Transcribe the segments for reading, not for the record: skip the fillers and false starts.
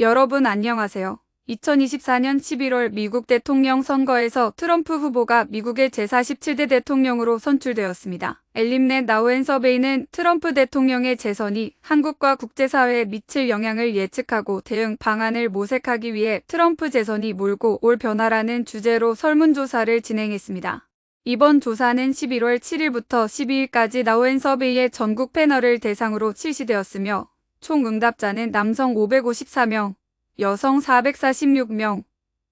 여러분 안녕하세요. 2024년 11월 미국 대통령 선거에서 트럼프 후보가 미국의 제47대 대통령으로 선출되었습니다. 엘림넷 나우앤서베이는 트럼프 대통령의 재선이 한국과 국제사회에 미칠 영향을 예측하고 대응 방안을 모색하기 위해 트럼프 재선이 몰고 올 변화라는 주제로 설문조사를 진행했습니다. 이번 조사는 11월 7일부터 12일까지 나우앤서베이의 전국 패널을 대상으로 실시되었으며 총 응답자는 남성 554명, 여성 446명,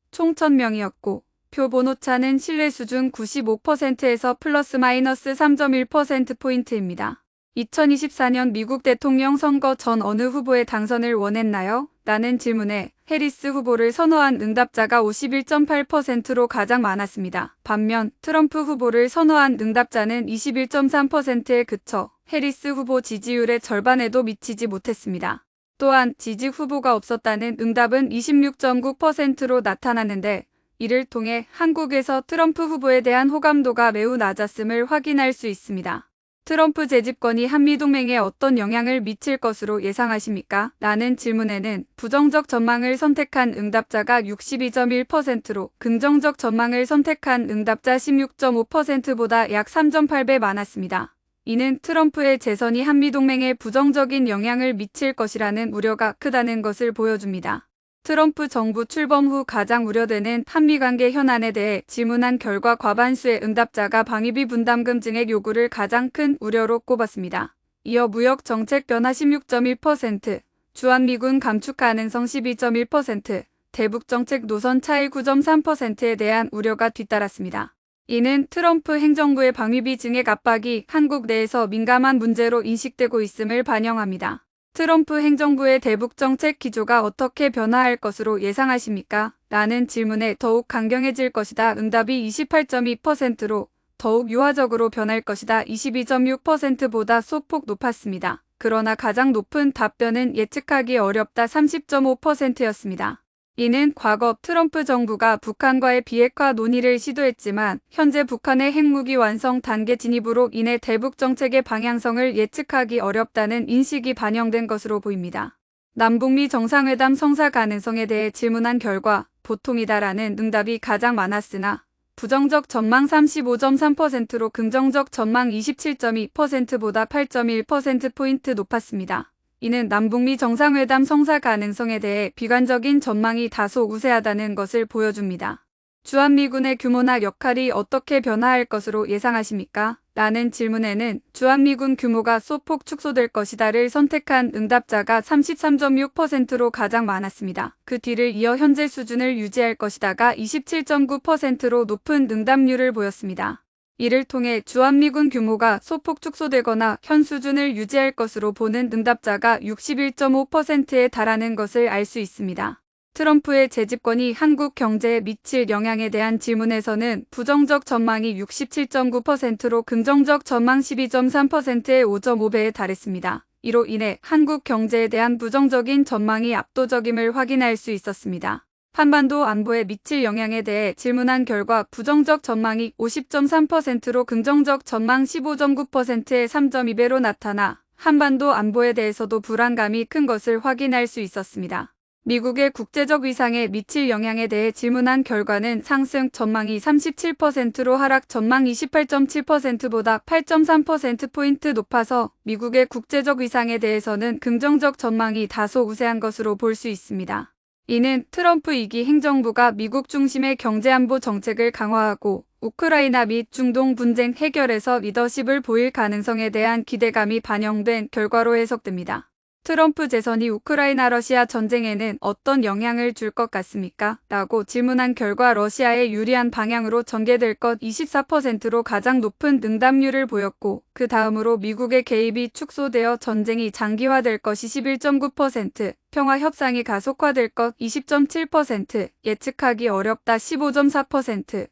총 1000명이었고 표본오차는 신뢰 수준 95%에서 플러스 마이너스 3.1%포인트입니다. 2024년 미국 대통령 선거 전 어느 후보의 당선을 원했나요? 라는 질문에 해리스 후보를 선호한 응답자가 51.8%로 가장 많았습니다. 반면 트럼프 후보를 선호한 응답자는 21.3%에 그쳐 해리스 후보 지지율의 절반에도 미치지 못했습니다. 또한 지지 후보가 없었다는 응답은 26.9%로 나타났는데 이를 통해 한국에서 트럼프 후보에 대한 호감도가 매우 낮았음을 확인할 수 있습니다. 트럼프 재집권이 한미동맹에 어떤 영향을 미칠 것으로 예상하십니까? 라는 질문에는 부정적 전망을 선택한 응답자가 62.1%로 긍정적 전망을 선택한 응답자 16.5%보다 약 3.8배 많았습니다. 이는 트럼프의 재선이 한미동맹에 부정적인 영향을 미칠 것이라는 우려가 크다는 것을 보여줍니다. 트럼프 정부 출범 후 가장 우려되는 한미관계 현안에 대해 질문한 결과 과반수의 응답자가 방위비 분담금 증액 요구를 가장 큰 우려로 꼽았습니다. 이어 무역 정책 변화 16.1%, 주한미군 감축 가능성 12.1%, 대북 정책 노선 차이 9.3%에 대한 우려가 뒤따랐습니다. 이는 트럼프 행정부의 방위비 증액 압박이 한국 내에서 민감한 문제로 인식되고 있음을 반영합니다. 트럼프 행정부의 대북 정책 기조가 어떻게 변화할 것으로 예상하십니까? 라는 질문에 더욱 강경해질 것이다. 응답이 28.2%로 더욱 유화적으로 변할 것이다. 22.6%보다 소폭 높았습니다. 그러나 가장 높은 답변은 예측하기 어렵다. 30.5%였습니다. 이는 과거 트럼프 정부가 북한과의 비핵화 논의를 시도했지만 현재 북한의 핵무기 완성 단계 진입으로 인해 대북 정책의 방향성을 예측하기 어렵다는 인식이 반영된 것으로 보입니다. 남북미 정상회담 성사 가능성에 대해 질문한 결과 보통이다라는 응답이 가장 많았으나 부정적 전망 35.3%로 긍정적 전망 27.2%보다 8.1%포인트 높았습니다. 이는 남북미 정상회담 성사 가능성에 대해 비관적인 전망이 다소 우세하다는 것을 보여줍니다. 주한미군의 규모나 역할이 어떻게 변화할 것으로 예상하십니까? 라는 질문에는 주한미군 규모가 소폭 축소될 것이다를 선택한 응답자가 33.6%로 가장 많았습니다. 그 뒤를 이어 현재 수준을 유지할 것이다가 27.9%로 높은 응답률을 보였습니다. 이를 통해 주한미군 규모가 소폭 축소되거나 현 수준을 유지할 것으로 보는 응답자가 61.5%에 달하는 것을 알 수 있습니다. 트럼프의 재집권이 한국 경제에 미칠 영향에 대한 질문에서는 부정적 전망이 67.9%로 긍정적 전망 12.3%의 5.5배에 달했습니다. 이로 인해 한국 경제에 대한 부정적인 전망이 압도적임을 확인할 수 있었습니다. 한반도 안보에 미칠 영향에 대해 질문한 결과 부정적 전망이 50.3%로 긍정적 전망 15.9%의 3.2배로 나타나 한반도 안보에 대해서도 불안감이 큰 것을 확인할 수 있었습니다. 미국의 국제적 위상에 미칠 영향에 대해 질문한 결과는 상승 전망이 37%로 하락 전망 28.7%보다 8.3%포인트 높아서 미국의 국제적 위상에 대해서는 긍정적 전망이 다소 우세한 것으로 볼 수 있습니다. 이는 트럼프 2기 행정부가 미국 중심의 경제안보 정책을 강화하고 우크라이나 및 중동 분쟁 해결에서 리더십을 보일 가능성에 대한 기대감이 반영된 결과로 해석됩니다. 트럼프 재선이 우크라이나 러시아 전쟁에는 어떤 영향을 줄 것 같습니까? 라고 질문한 결과 러시아에 유리한 방향으로 전개될 것 24%로 가장 높은 응답률을 보였고 그 다음으로 미국의 개입이 축소되어 전쟁이 장기화될 것이 11.9%, 평화 협상이 가속화될 것 20.7%, 예측하기 어렵다 15.4%,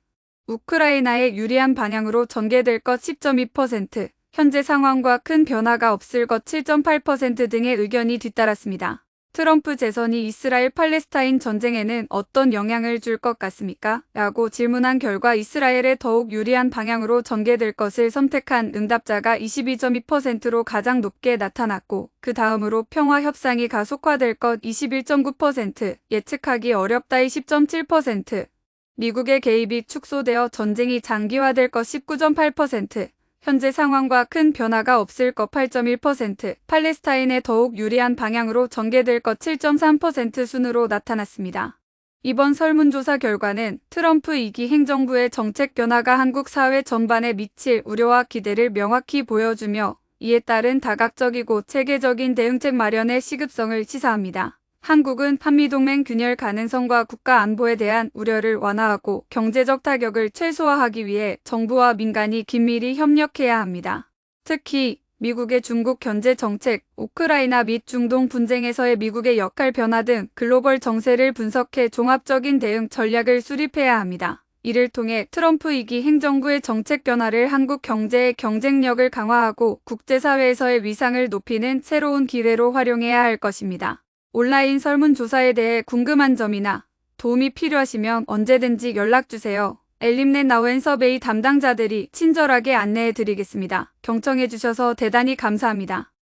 우크라이나에 유리한 방향으로 전개될 것 10.2%, 현재 상황과 큰 변화가 없을 것 7.8% 등의 의견이 뒤따랐습니다. 트럼프 재선이 이스라엘 팔레스타인 전쟁에는 어떤 영향을 줄 것 같습니까? 라고 질문한 결과 이스라엘에 더욱 유리한 방향으로 전개될 것을 선택한 응답자가 22.2%로 가장 높게 나타났고 그 다음으로 평화 협상이 가속화될 것 21.9%, 예측하기 어렵다의 10.7%, 미국의 개입이 축소되어 전쟁이 장기화될 것 19.8%, 현재 상황과 큰 변화가 없을 것 8.1%, 팔레스타인에 더욱 유리한 방향으로 전개될 것 7.3% 순으로 나타났습니다. 이번 설문조사 결과는 트럼프 2기 행정부의 정책 변화가 한국 사회 전반에 미칠 우려와 기대를 명확히 보여주며 이에 따른 다각적이고 체계적인 대응책 마련의 시급성을 시사합니다. 한국은 한미동맹 균열 가능성과 국가 안보에 대한 우려를 완화하고 경제적 타격을 최소화하기 위해 정부와 민간이 긴밀히 협력해야 합니다. 특히 미국의 중국 견제 정책, 우크라이나 및 중동 분쟁에서의 미국의 역할 변화 등 글로벌 정세를 분석해 종합적인 대응 전략을 수립해야 합니다. 이를 통해 트럼프 2기 행정부의 정책 변화를 한국 경제의 경쟁력을 강화하고 국제사회에서의 위상을 높이는 새로운 기회로 활용해야 할 것입니다. 온라인 설문조사에 대해 궁금한 점이나 도움이 필요하시면 언제든지 연락주세요. 엘림넷 나우앤서베이 담당자들이 친절하게 안내해 드리겠습니다. 경청해 주셔서 대단히 감사합니다.